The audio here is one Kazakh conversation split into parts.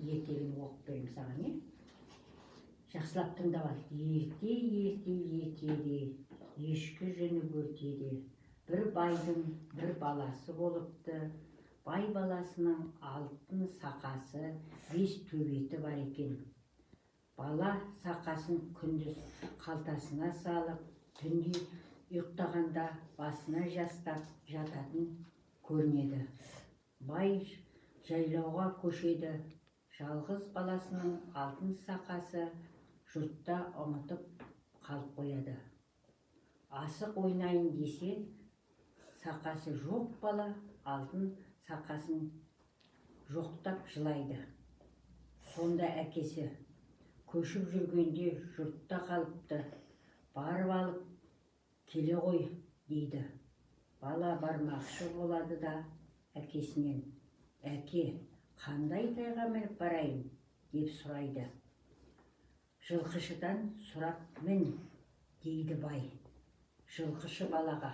ертегіні оқып берем саған, е? Жақсылап тыңдап ал. Ертеде ешкі жүні бөртеде бір байдың бір баласы болыпты. Бай баласының алтын сақасы, 5 төбеті бар екен. Бала сақасын күндіз қалтасына салып, түнде ұйықтағанда басына жастап жататын көрінеді. Бай жайлауға көшеді. Жалғыз баласының алтын сақасы жұртта ұмытып қалып қояды. Асық ойнайын десе, сақасы жоқ бала алтын сақасын жоқтап жылайды. Сонда әкесі көшіп жүргенде жұртта қалыпты, барып алып келе ғой дейді. Бала бармақшы болады да әкесінен: әке, қандай тайға мініп барайын деп сұрайды. Жылқышыдан сұрап мін дейді бай. Жылқышы балаға: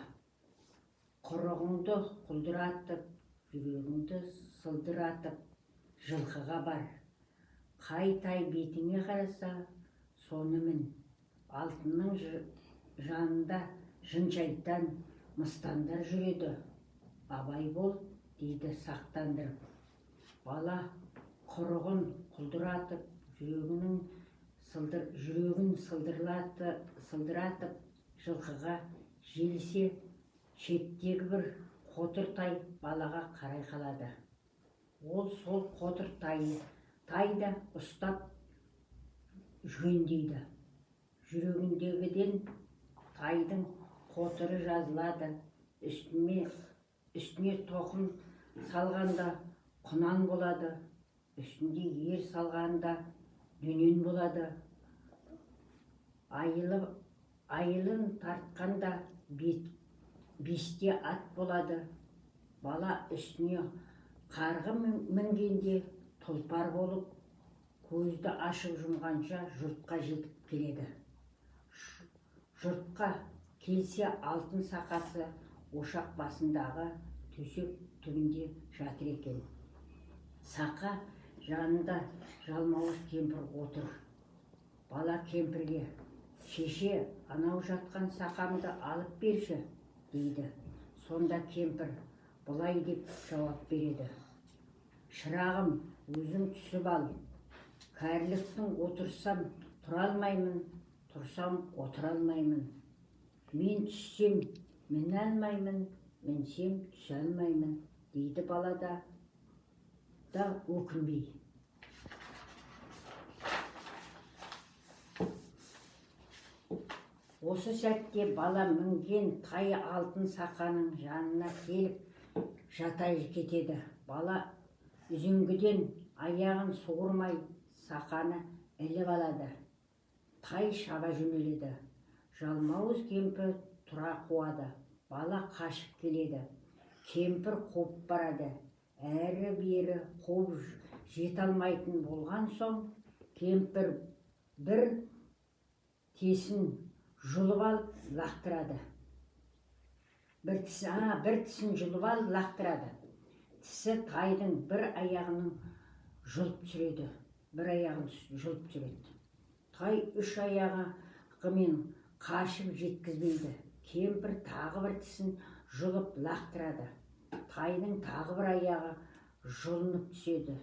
құрығыңды құлдыратып, жүрегіңді сылдыратып, жылқыға бар. Қай тай бетіңе қараса, соны мін. Алтынның жанында жын-шайтан, мыстандар жүреді. Абай бол дейді сақтандырып. Бала құрығын құлдыратып, жүрегін сылдыратып, жылқыға желісе, шеттегі бір қотыр тай балаға қарай қалады. Ол сол қотыр тайды ұстап жөндейді. Жүрегіндегіден тайдың қотыры жазылады. Үстіне тоқым салғанда құнан болады. Үстінде ер салғанда дөнен болады. Айылын тартқанда бесте ат болады. Бала үстіне қарғы мінгенде тұлпар болып, көзді ашып жұмғанша жұртқа жетіп келеді. Жұртқа келсе алтын сақасы ошақ басындағы төсек түбінде жатыр екен. Сақа жанында жалмауыз кемпір отыр. Бала кемпірге: шеше, анау жатқан сақамды алып берші дейді. Сонда кемпір бұлай деп жауап береді: шырағым, өзің түсіп ал. Кәріліктің отырсам тұра алмаймын, тұрсам отыра алмаймын. Мен түссем міне алмаймын, мінсем түсе алмаймын дейді бала да өкінбей. Осы сәтте бала мінген тай алтын сақаның жанына келіп жатай кетеді. Бала үзеңгіден аяғын суырмай сақаны іліп алады. Тай шаба жөнеледі. Жалмауыз кемпір тұра қуады. Бала қашып келеді. Кемпір қуып барады. Әрі-бері қуып жете алмайтын болған соң, кемпір бір тесін жұлып алып лақтырады. Бір тісін жұлып алып лақтырады. Тісі тайдың бір аяғының жұлып түсіреді. Бір аяғын жұлып түсіреді. Тай 3 аяғымен қашып жеткізбейді. Кемпір тағы бір тісін жұлып лақтырады. Тайдың тағы бір аяғы жұлынып түседі.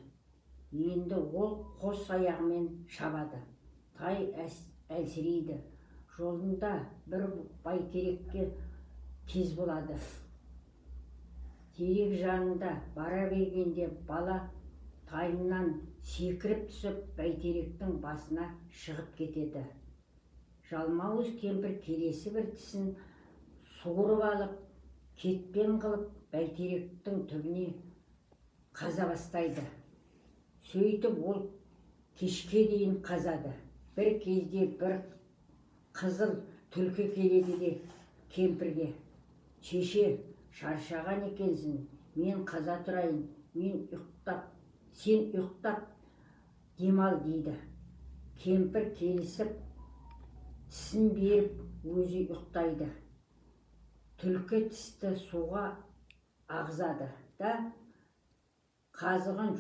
Енді ол қос аяғымен шабады. Тай әлсірейді. Жолында бір бәйтерекке кез болады. Терек жанында бара бергенде бала тайынан секіріп түсіп, бәйтеректің басына шығып кетеді. Жалмауыз кемпір келесі бір тісін суырып алып, кетпен қылып, бәйтеректің түбіне қаза бастайды. Сөйтіп ол кешке дейін қазады. Бір кезде бір қызыл түлкі келеді де кемпірге: шеше, шаршаған екенсің, мен қаза тұрайын, сен ұйықтап демал дейді. Кемпір келісіп, тісін беріп, өзі ұйықтайды. Түлкі тісті суға ағызады да қазығын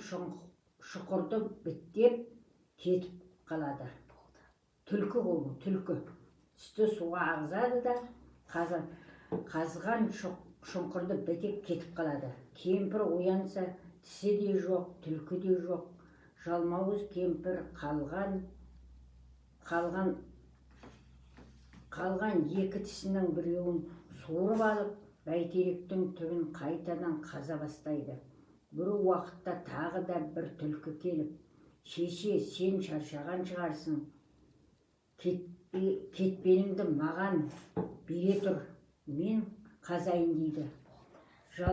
шұқырды біттеп кетіп қалады. Түлкі ол, түлкі. Үсті суға ағызады да қазған шұңқырды бітеп кетіп қалады. Кемпір оянса, тісі де жоқ, түлкі де жоқ. Жалмауыз кемпір қалған екі тісінің біреуін суырып алып, бәйтеректің түбін қайтадан қаза бастайды. Бір уақытта тағы да бір түлкі келіп, шеше, сен шаршаған шығарсың, кетпеніңді маған бере тұр, мен қазайын дейді.